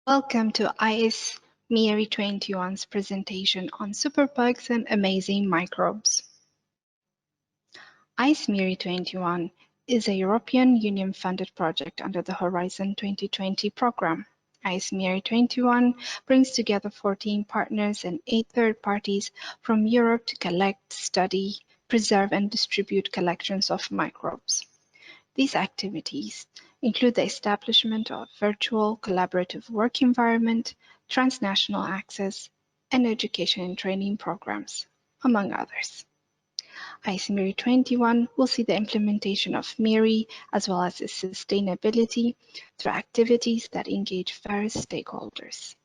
Welcome to IS MIRRI21's presentation on superbugs and amazing microbes. IS MIRRI21 is a European Union-funded project under the Horizon 2020 program. IS MIRRI21 brings together 14 partners and 8 third parties from Europe to collect, study, preserve, and distribute collections of microbes. These activities include the establishment of virtual collaborative work environment, transnational access, and education and training programs, among others. IS MIRRI21 will see the implementation of MIRRI as well as its sustainability through activities that engage various stakeholders.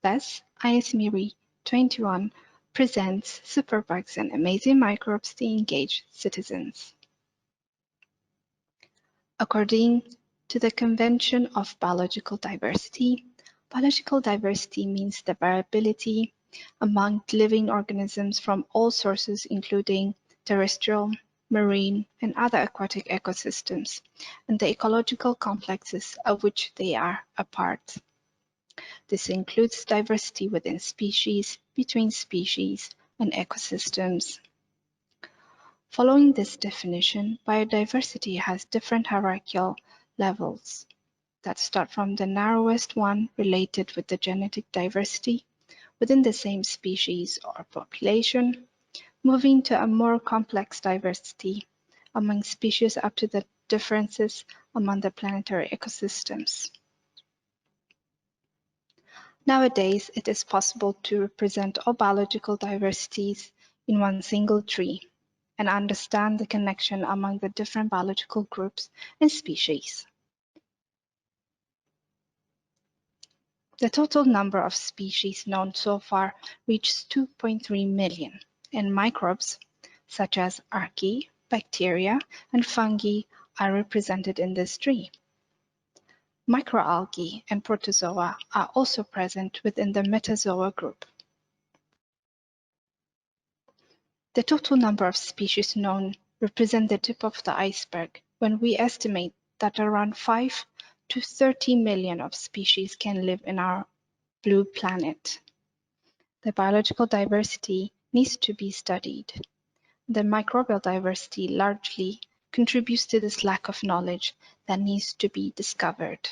Thus, IS MIRRI21 presents superbugs and amazing microbes to engage citizens. According to the Convention of Biological Diversity means the variability among living organisms from all sources including terrestrial, marine, and other aquatic ecosystems, and the ecological complexes of which they are a part. This includes diversity within species, between species, and ecosystems. Following this definition, biodiversity has different hierarchical levels that start from the narrowest one related with the genetic diversity within the same species or population, moving to a more complex diversity among species up to the differences among the planetary ecosystems. Nowadays, it is possible to represent all biological diversities in one single tree and understand the connection among the different biological groups and species. The total number of species known so far reaches 2.3 million, and microbes such as archaea, bacteria, and fungi are represented in this tree. Microalgae and protozoa are also present within the metazoa group. The total number of species known represent the tip of the iceberg when we estimate that around 5 to 30 million of species can live in our blue planet. The biological diversity needs to be studied. The microbial diversity largely contributes to this lack of knowledge that needs to be discovered.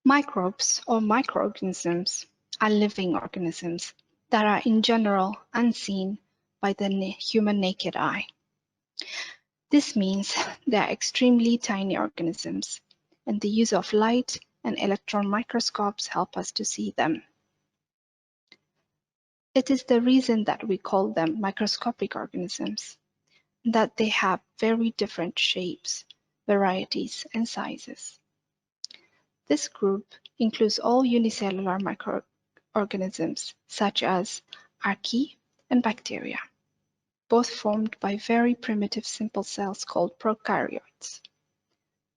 Microbes or microorganisms are living organisms that are in general unseen by the human naked eye. This means they are extremely tiny organisms, and the use of light and electron microscopes help us to see them. It is the reason that we call them microscopic organisms, that they have very different shapes, varieties, and sizes. This group includes all unicellular microorganisms, such as archaea and bacteria, both formed by very primitive simple cells called prokaryotes,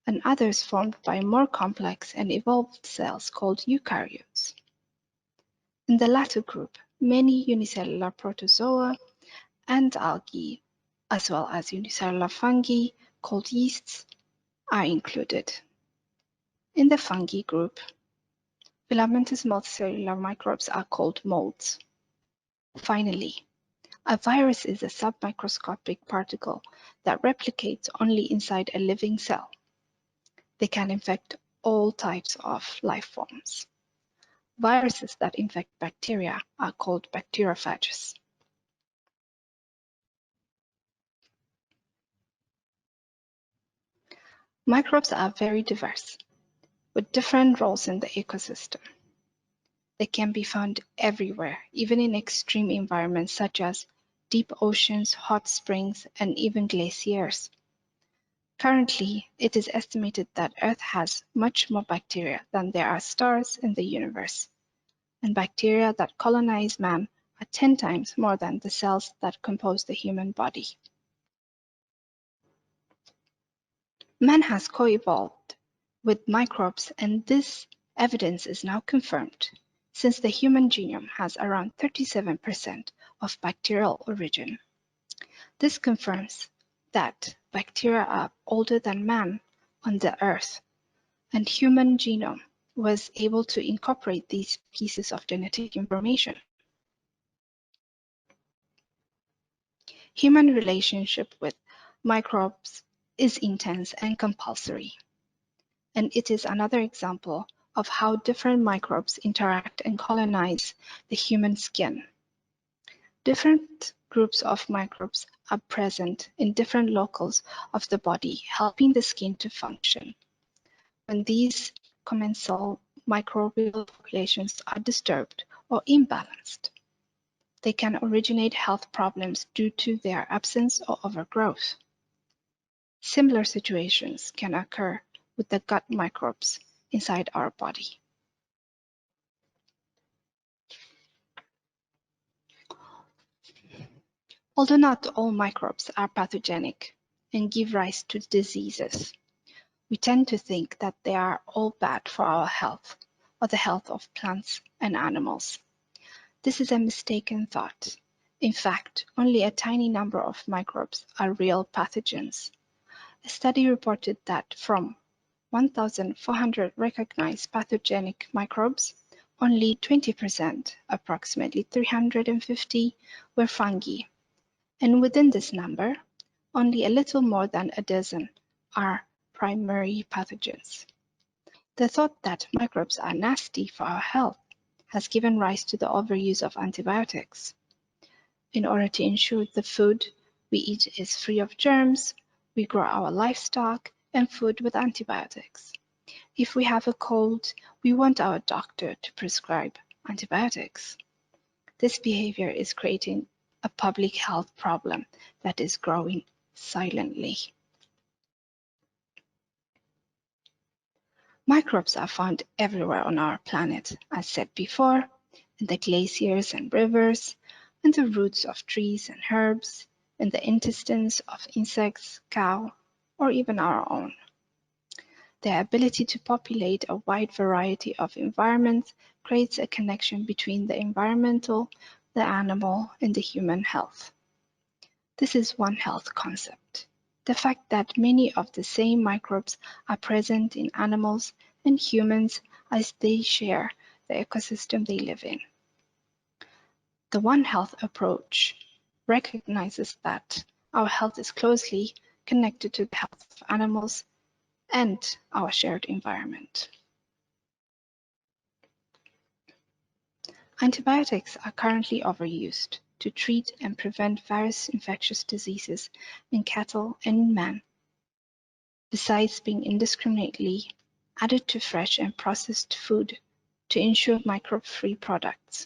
and others formed by more complex and evolved cells called eukaryotes. In the latter group, many unicellular protozoa and algae, as well as unicellular fungi called yeasts, are included. In the fungi group, filamentous multicellular microbes are called molds. Finally, a virus is a submicroscopic particle that replicates only inside a living cell. They can infect all types of life forms. Viruses that infect bacteria are called bacteriophages. Microbes are very diverse, with different roles in the ecosystem. They can be found everywhere, even in extreme environments such as deep oceans, hot springs, and even glaciers. Currently, it is estimated that Earth has much more bacteria than there are stars in the universe, and bacteria that colonize man are 10 times more than the cells that compose the human body. Man has co-evolved with microbes, and this evidence is now confirmed, since the human genome has around 37% of bacterial origin. This confirms that bacteria are older than man on the Earth, and human genome was able to incorporate these pieces of genetic information. Human relationship with microbes is intense and compulsory, and it is another example of how different microbes interact and colonize the human skin. Different groups of microbes are present in different locales of the body, helping the skin to function. When these commensal microbial populations are disturbed or imbalanced, they can originate health problems due to their absence or overgrowth. Similar situations can occur with the gut microbes inside our body. Although not all microbes are pathogenic and give rise to diseases, we tend to think that they are all bad for our health or the health of plants and animals. This is a mistaken thought. In fact, only a tiny number of microbes are real pathogens. A study reported that from 1,400 recognized pathogenic microbes, only 20%, approximately 350, were fungi. And within this number, only a little more than a dozen are primary pathogens. The thought that microbes are nasty for our health has given rise to the overuse of antibiotics. In order to ensure the food we eat is free of germs, we grow our livestock and food with antibiotics. If we have a cold, we want our doctor to prescribe antibiotics. This behavior is creating a public health problem that is growing silently. Microbes are found everywhere on our planet, as said before, in the glaciers and rivers, in the roots of trees and herbs, in the intestines of insects, cow, or even our own. Their ability to populate a wide variety of environments creates a connection between the environmental, the animal, and the human health. This is one health concept. The fact that many of the same microbes are present in animals and humans as they share the ecosystem they live in. The One Health approach recognizes that our health is closely connected to the health of animals and our shared environment. Antibiotics are currently overused to treat and prevent various infectious diseases in cattle and in man, besides being indiscriminately added to fresh and processed food to ensure microbe-free products.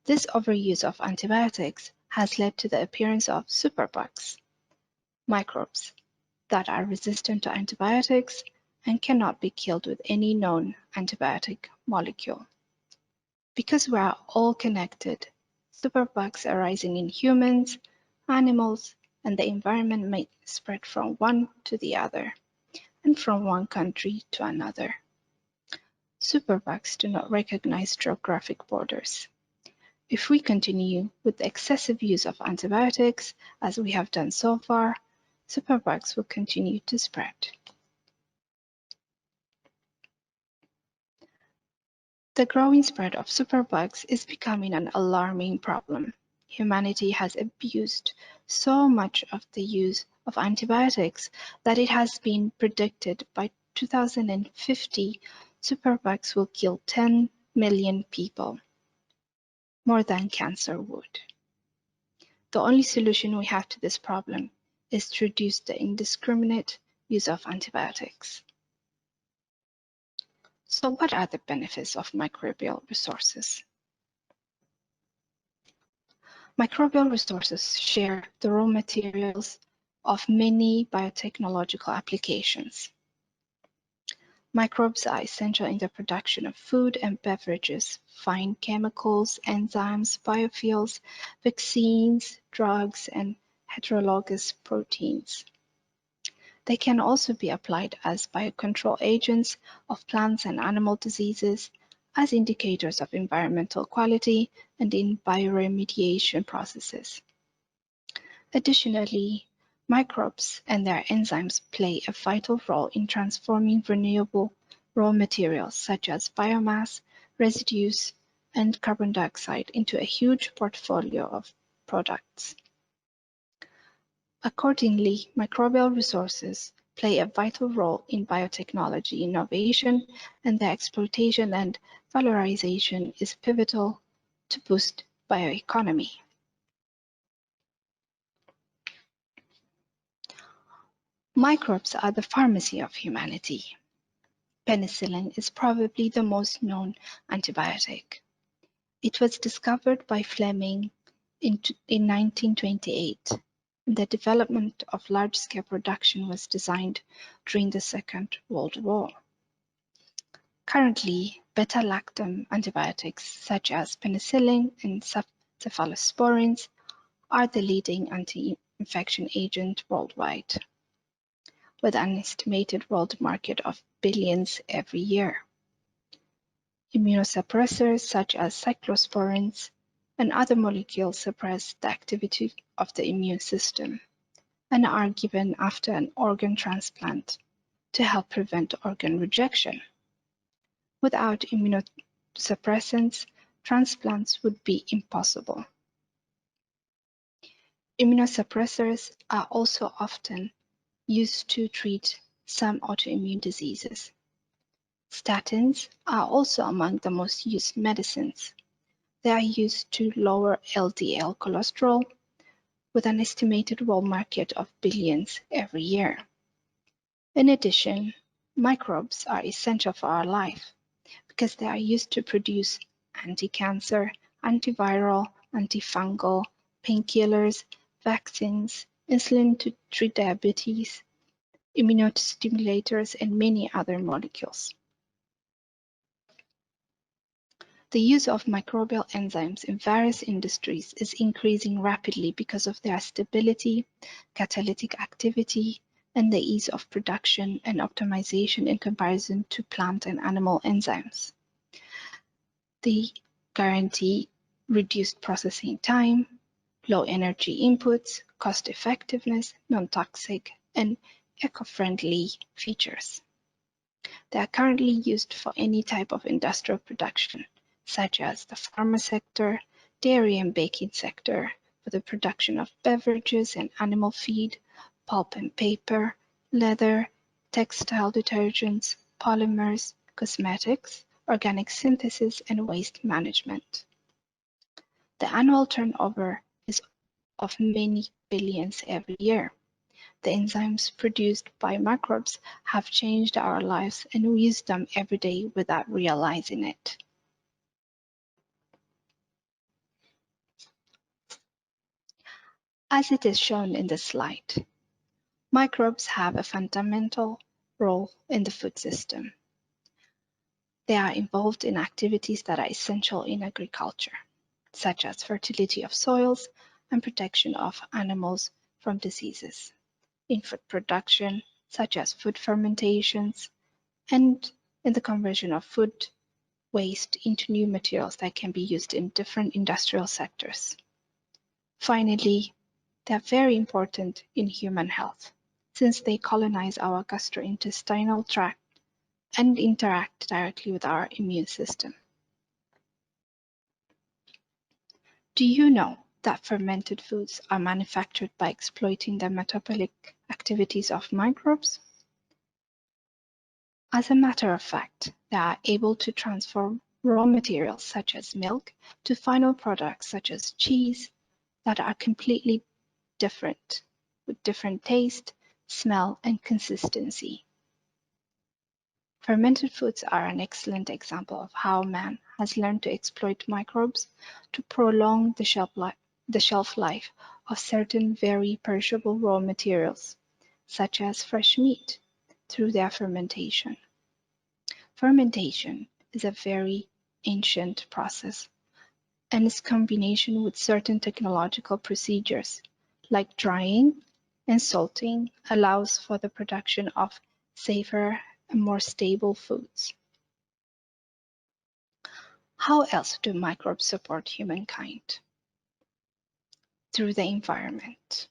This overuse of antibiotics has led to the appearance of superbugs, microbes that are resistant to antibiotics and cannot be killed with any known antibiotic molecule. Because we are all connected, superbugs arising in humans, animals, and the environment may spread from one to the other, and from one country to another. Superbugs do not recognize geographic borders. If we continue with the excessive use of antibiotics, as we have done so far, superbugs will continue to spread. The growing spread of superbugs is becoming an alarming problem. Humanity has abused so much of the use of antibiotics that it has been predicted by 2050 superbugs will kill 10 million people, more than cancer would. The only solution we have to this problem is to reduce the indiscriminate use of antibiotics. So what are the benefits of microbial resources? Microbial resources share the raw materials of many biotechnological applications. Microbes are essential in the production of food and beverages, fine chemicals, enzymes, biofuels, vaccines, drugs, and heterologous proteins. They can also be applied as biocontrol agents of plants and animal diseases, as indicators of environmental quality, and in bioremediation processes. Additionally, Microbes and their enzymes play a vital role in transforming renewable raw materials such as biomass, residues, and carbon dioxide into a huge portfolio of products. Accordingly, microbial resources play a vital role in biotechnology innovation, and their exploitation and valorization is pivotal to boost bioeconomy. Microbes are the pharmacy of humanity. Penicillin is probably the most known antibiotic. It was discovered by Fleming in 1928. The development of large-scale production was designed during the Second World War. Currently, beta-lactam antibiotics such as penicillin and cephalosporins are the leading anti-infection agent worldwide, with an estimated world market of billions every year. Immunosuppressors such as cyclosporins and other molecules suppress the activity of the immune system and are given after an organ transplant to help prevent organ rejection. Without immunosuppressants, transplants would be impossible. Immunosuppressors are also often used to treat some autoimmune diseases. Statins are also among the most used medicines. They are used to lower LDL cholesterol, with an estimated world market of billions every year. In addition, microbes are essential for our life because they are used to produce anti-cancer, antiviral, antifungal, painkillers, vaccines, insulin to treat diabetes, immunostimulators, and many other molecules. The use of microbial enzymes in various industries is increasing rapidly because of their stability, catalytic activity, and the ease of production and optimization in comparison to plant and animal enzymes. They guarantee reduced processing time, low energy inputs, cost effectiveness, non-toxic, and eco-friendly features. They are currently used for any type of industrial production, such as the pharma sector, dairy and baking sector, for the production of beverages and animal feed, pulp and paper, leather, textile detergents, polymers, cosmetics, organic synthesis, and waste management. The annual turnover is of many billions every year. The enzymes produced by microbes have changed our lives, and we use them every day without realizing it. As it is shown in the slide, microbes have a fundamental role in the food system. They are involved in activities that are essential in agriculture, such as fertility of soils and protection of animals from diseases, in food production, such as food fermentations, and in the conversion of food waste into new materials that can be used in different industrial sectors. Finally, they are very important in human health, since they colonize our gastrointestinal tract and interact directly with our immune system. Do you know that fermented foods are manufactured by exploiting the metabolic activities of microbes? As a matter of fact, they are able to transform raw materials such as milk to final products such as cheese that are completely different, with different taste, smell, and consistency. Fermented foods are an excellent example of how man has learned to exploit microbes to prolong the shelf life of certain very perishable raw materials, such as fresh meat, through their fermentation. Fermentation is a very ancient process, and its combination with certain technological procedures like drying and salting allows for the production of safer and more stable foods. How else do microbes support humankind? Through the environment.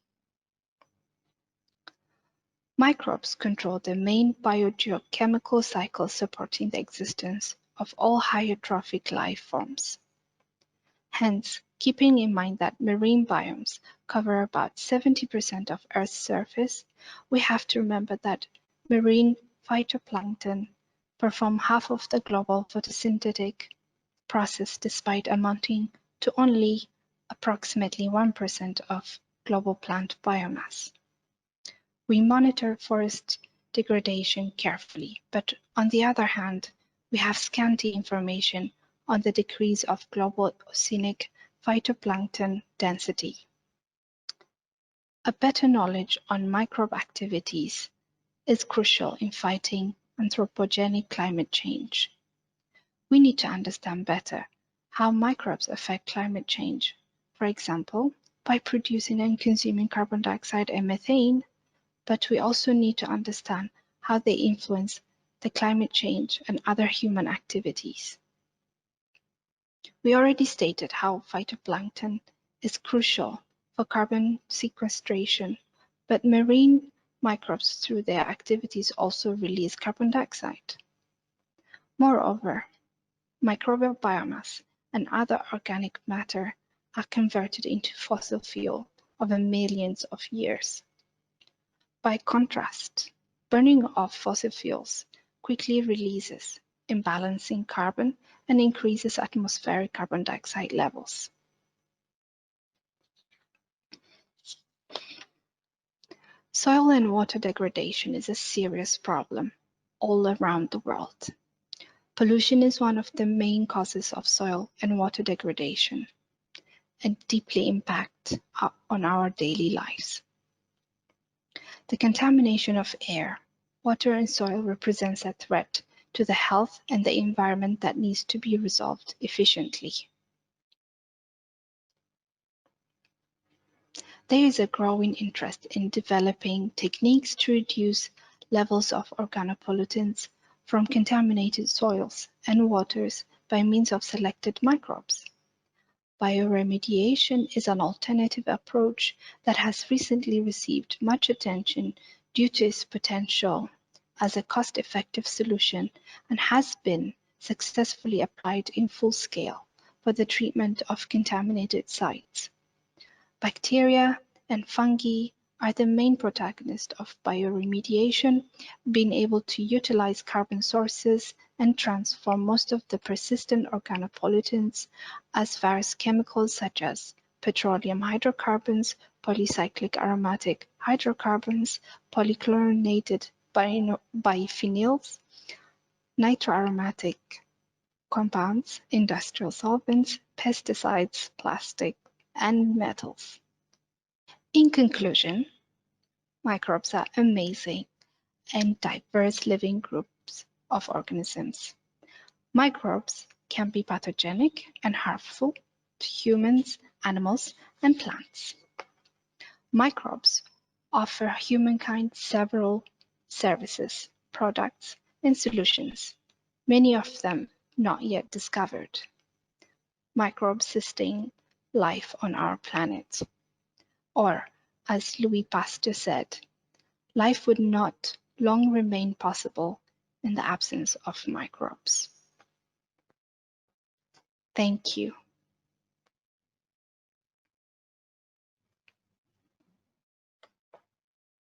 Microbes control the main biogeochemical cycle supporting the existence of all higher trophic life forms. Hence, keeping in mind that marine biomes cover about 70% of Earth's surface, we have to remember that marine phytoplankton perform half of the global photosynthetic process despite amounting to only approximately 1% of global plant biomass. We monitor forest degradation carefully, but on the other hand, we have scanty information on the decrease of global oceanic phytoplankton density. A better knowledge on microbe activities is crucial in fighting anthropogenic climate change. We need to understand better how microbes affect climate change, for example, by producing and consuming carbon dioxide and methane, but we also need to understand how they influence the climate change and other human activities. We already stated how phytoplankton is crucial for carbon sequestration, but marine microbes through their activities also release carbon dioxide. Moreover, microbial biomass and other organic matter are converted into fossil fuel over millions of years. By contrast, burning of fossil fuels quickly releases imbalancing carbon and increases atmospheric carbon dioxide levels. Soil and water degradation is a serious problem all around the world. Pollution is one of the main causes of soil and water degradation and deeply impacts on our daily lives. The contamination of air, water, and soil represents a threat to the health and the environment that needs to be resolved efficiently. There is a growing interest in developing techniques to reduce levels of organopollutants from contaminated soils and waters by means of selected microbes. Bioremediation is an alternative approach that has recently received much attention due to its potential as a cost-effective solution and has been successfully applied in full scale for the treatment of contaminated sites. Bacteria and fungi are the main protagonists of bioremediation, being able to utilize carbon sources and transform most of the persistent organopollutants as various chemicals such as petroleum hydrocarbons, polycyclic aromatic hydrocarbons, polychlorinated biphenyls, nitroaromatic compounds, industrial solvents, pesticides, plastic, and metals. In conclusion, microbes are amazing and diverse living groups of organisms. Microbes can be pathogenic and harmful to humans, animals, and plants. Microbes offer humankind several services, products, and solutions, many of them not yet discovered. Microbes sustain life on our planet. Or, as Louis Pasteur said, life would not long remain possible in the absence of microbes. Thank you.